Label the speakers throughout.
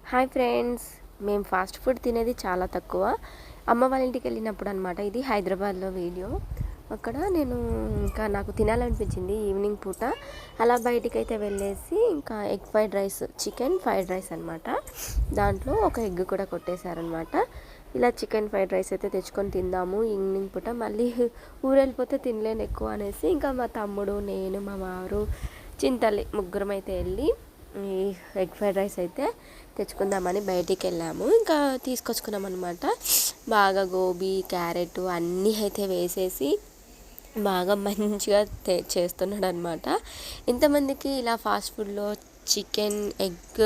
Speaker 1: Hi friends, మేము fast food తినేది చాలా తక్కువ. అమ్మ వాళ్ళ ఇంటికి వెళ్ళినప్పుడు అనమాట. ఇది హైదరాబాద్లో వీడియో. అక్కడ నేను ఇంకా నాకు తినాలనిపించింది ఈవినింగ్ పూట. అలా బయటికి అయితే వెళ్ళేసి ఇంకా egg fried rice, chicken fried rice అనమాట. దాంట్లో ఒక ఎగ్ కూడా కొట్టేశారనమాట. ఇలా చికెన్ ఫ్రైడ్ రైస్ అయితే తెచ్చుకొని తిందాము ఈవినింగ్ పూట. మళ్ళీ ఊరు వెళ్ళిపోతే తినలేను ఎక్కువ అనేసి ఇంకా మా తమ్ముడు, నేను, మా వారు, చింతల్లి ముగ్గురం అయితే వెళ్ళి ఈ ఎగ్ ఫ్రైడ్ రైస్ అయితే తెచ్చుకుందామని బయటికి వెళ్ళాము. ఇంకా తీసుకొచ్చుకున్నాం అనమాట. బాగా గోబీ, క్యారెట్ అన్నీ అయితే వేసేసి బాగా మంచిగా చేస్తున్నాడు అనమాట. ఇంతమందికి ఇలా ఫాస్ట్ ఫుడ్లో చికెన్, ఎగ్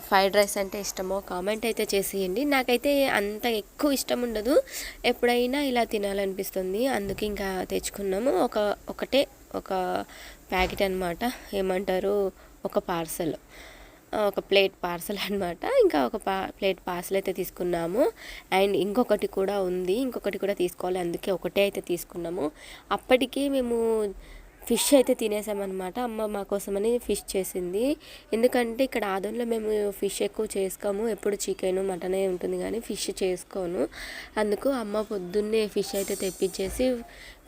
Speaker 1: ఫ్రైడ్ రైస్ అంటే ఇష్టమో కామెంట్ అయితే చేసేయండి. నాకైతే అంత ఎక్కువ ఇష్టం ఉండదు, ఎప్పుడైనా ఇలా తినాలనిపిస్తుంది. అందుకే ఇంకా తెచ్చుకున్నాము. ఒకటే ఒక ప్యాకెట్ అనమాట. ఏమంటారు, ఒక పార్సల్, ఒక ప్లేట్ పార్సల్ అనమాట. ఇంకా ఒక ప్లేట్ పార్సల్ అయితే తీసుకున్నాము. అండ్ ఇంకొకటి కూడా ఉంది, ఇంకొకటి కూడా తీసుకోవాలి. అందుకే ఒకటే అయితే తీసుకున్నాము. అప్పటికి మేము ఫిష్ అయితే తినేసామన్నమాట. అమ్మ మా కోసమని ఫిష్ చేసింది. ఎందుకంటే ఇక్కడ ఆదోన్లో మేము ఫిష్ ఎక్కువ చేసుకోము, ఎప్పుడు చికెన్, మటనే ఉంటుంది కానీ ఫిష్ చేసుకోను. అందుకు అమ్మ పొద్దున్నే ఫిష్ అయితే తెప్పించేసి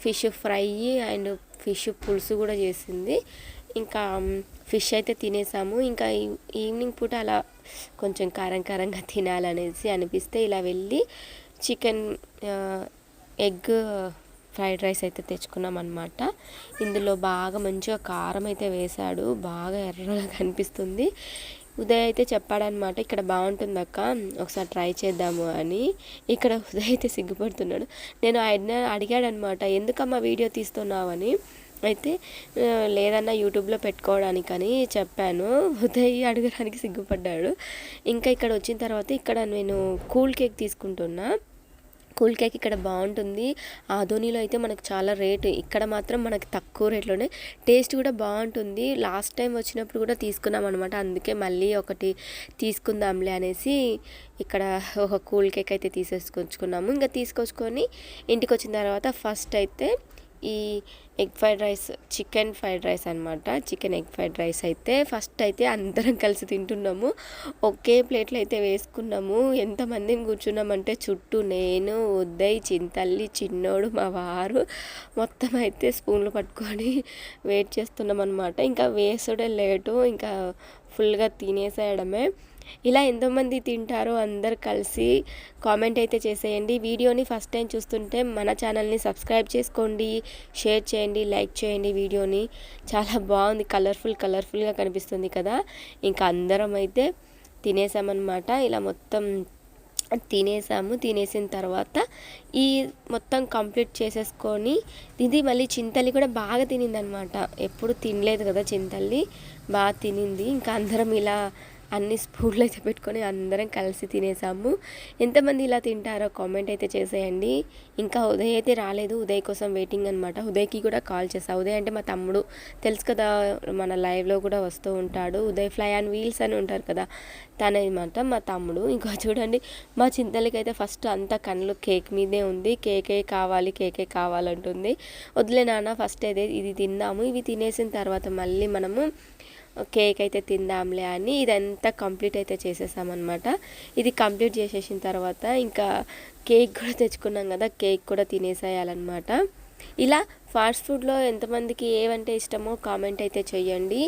Speaker 1: ఫిష్ ఫ్రై అండ్ ఫిష్ పులుసు కూడా చేసింది. ఇంకా ఫిష్ అయితే తినేసాము. ఇంకా ఈవినింగ్ పూట అలా కొంచెం కారంగా తినాలనేసి అనిపిస్తే ఇలా వెళ్ళి చికెన్, ఎగ్ ఫ్రైడ్ రైస్ అయితే తెచ్చుకున్నాం అనమాట. ఇందులో బాగా మంచిగా కారం అయితే వేశాడు, బాగా ఎర్రగా కనిపిస్తుంది. ఉదయ్ అయితే చెప్పాడనమాట, ఇక్కడ బాగుంటుంది అక్క, ఒకసారి ట్రై చేద్దాము అని. ఇక్కడ ఉదయ్ అయితే సిగ్గుపడుతున్నాడు. నేను ఆయన అడిగాడనమాట, ఎందుకమ్మా వీడియో తీస్తున్నావని. అయితే లేదన్నా యూట్యూబ్లో పెట్టుకోవడానికని చెప్పాను. ఉదయ్ అడగడానికి సిగ్గుపడ్డాడు. ఇంకా ఇక్కడ వచ్చిన తర్వాత ఇక్కడ నేను కూల్ కేక్ తీసుకుంటున్నా. కూల్ కేక్ ఇక్కడ బాగుంటుంది. ఆదోనిలో అయితే మనకు చాలా రేటు, ఇక్కడ మాత్రం మనకి తక్కువ రేట్లోనే, టేస్ట్ కూడా బాగుంటుంది. లాస్ట్ టైం వచ్చినప్పుడు కూడా తీసుకున్నాం అనమాట. అందుకే మళ్ళీ ఒకటి తీసుకుందాంలే అనేసి ఇక్కడ ఒక కూల్ కేక్ అయితే తీసేసుకొచ్చుకున్నాము. ఇంకా తీసుకొచ్చుకొని ఇంటికి వచ్చిన తర్వాత ఫస్ట్ అయితే ఈ egg fried rice, chicken fried rice అనమాట. చికెన్ ఎగ్ ఫ్రైడ్ రైస్ అయితే ఫస్ట్ అయితే అందరం కలిసి తింటున్నాము. ఒకే ప్లేట్లో అయితే వేసుకున్నాము. ఎంతమందిని కూర్చున్నామంటే చుట్టూ నేను, ఉదయ్, చింతల్లి, చిన్నోడు, మా వారు మొత్తం అయితే స్పూన్లు పట్టుకొని వెయిట్ చేస్తున్నాం అనమాట. ఇంకా వేసుడే లేటు, ఇంకా ఫుల్గా తినేసేయడమే. ఇలా ఎంతోమంది తింటారో అందరు కలిసి కామెంట్ అయితే చేసేయండి. వీడియోని ఫస్ట్ టైం చూస్తుంటే మన ఛానల్ని సబ్స్క్రైబ్ చేసుకోండి, షేర్ చేయండి, లైక్ చేయండి. వీడియోని చాలా బాగుంది, కలర్ఫుల్గా కనిపిస్తుంది కదా. ఇంకా అందరం అయితే తినేసామన్నమాట. ఇలా మొత్తం తినేసిన తర్వాత ఈ మొత్తం కంప్లీట్ చేసేసుకొని, ఇది మళ్ళీ చింతల్లి కూడా బాగా తినిందనమాట. ఎప్పుడు తినలేదు కదా చింతల్లి, బాగా తినింది. ఇంకా అందరం ఇలా అన్ని స్పూన్లు అయితే పెట్టుకొని అందరం కలిసి తినేసాము. ఎంతమంది ఇలా తింటారో కామెంట్ అయితే చేసేయండి. ఇంకా ఉదయ్ అయితే రాలేదు, ఉదయ్ కోసం వెయిటింగ్ అనమాట. ఉదయ్కి కూడా కాల్ చేసా. ఉదయ్ అంటే మా తమ్ముడు, తెలుసు కదా, మన లైవ్లో కూడా వస్తూ ఉంటాడు. ఉదయ్ ఫ్లై అండ్ వీల్స్ అని ఉంటారు కదా, తనమాట మా తమ్ముడు. ఇంకా చూడండి, మా చింతలకి అయితే ఫస్ట్ అంతా కళ్ళు కేక్ మీదే ఉంది. కేకే కావాలంటుంది. వదిలే నాన్న, ఫస్ట్ అయితే ఇది తిందాము, ఇవి తినేసిన తర్వాత మళ్ళీ మనము కేక్ అయితే తిందాంలే అని ఇదంతా కంప్లీట్ అయితే చేసేసామన్నమాట. ఇది కంప్లీట్ చేసేసిన తర్వాత ఇంకా కేక్ కూడా తెచ్చుకున్నాం కదా, కేక్ కూడా తినేసేయాలన్నమాట. ఇలా ఫాస్ట్ ఫుడ్లో ఎంతమందికి ఏవంటే ఇష్టమో కామెంట్ అయితే చెయ్యండి.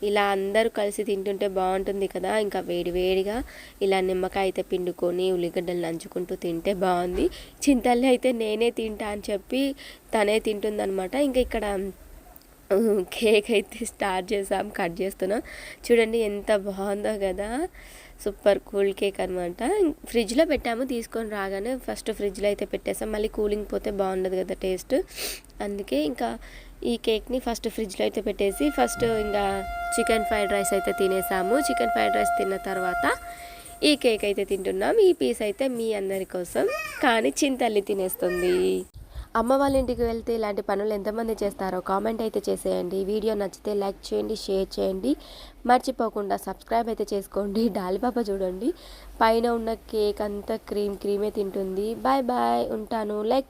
Speaker 1: ఇలా అందరూ కలిసి తింటుంటే బాగుంటుంది కదా. ఇంకా వేడివేడిగా ఇలా నిమ్మకాయ అయితే పిండుకొని ఉల్లిగడ్డలు నంచుకుంటూ తింటే బాగుంది. చింతల్లి అయితే నేనే తింటా అని చెప్పి తనే తింటుందన్నమాట. ఇంకా ఇక్కడ కేక్ అయితే స్టార్ట్ చేసాం, కట్ చేస్తున్నాం. చూడండి ఎంత బాగుందో కదా, సూపర్ కూల్ కేక్ అనమాట. ఫ్రిడ్జ్లో పెట్టాము, తీసుకొని రాగానే ఫస్ట్ ఫ్రిడ్జ్లో అయితే పెట్టేసాం. మళ్ళీ కూలింగ్ పోతే బాగుండదు కదా టేస్ట్. అందుకే ఇంకా ఈ కేక్ని ఫస్ట్ ఫ్రిడ్జ్లో అయితే పెట్టేసి ఫస్ట్ ఇంకా చికెన్ ఫ్రైడ్ రైస్ అయితే తినేసాము. చికెన్ ఫ్రైడ్ రైస్ తిన్న తర్వాత ఈ కేక్ అయితే తింటున్నాం. ఈ పీస్ అయితే మీ అందరి కోసం, కానీ చింతల్లి తినేస్తుంది. అమ్మ వాళ్ళ ఇంటికి వెళ్తే ఇలాంటి పనులు ఎంతమంది చేస్తారో కామెంట్ అయితే చేసేయండి. వీడియో నచ్చితే లైక్ చేయండి, షేర్ చేయండి, మర్చిపోకుండా సబ్స్క్రైబ్ అయితే చేసుకోండి. డాలిపాప చూడండి, పైన ఉన్న కేక్ అంతా క్రీమే తింటుంది. బాయ్ బాయ్, ఉంటాను. లైక్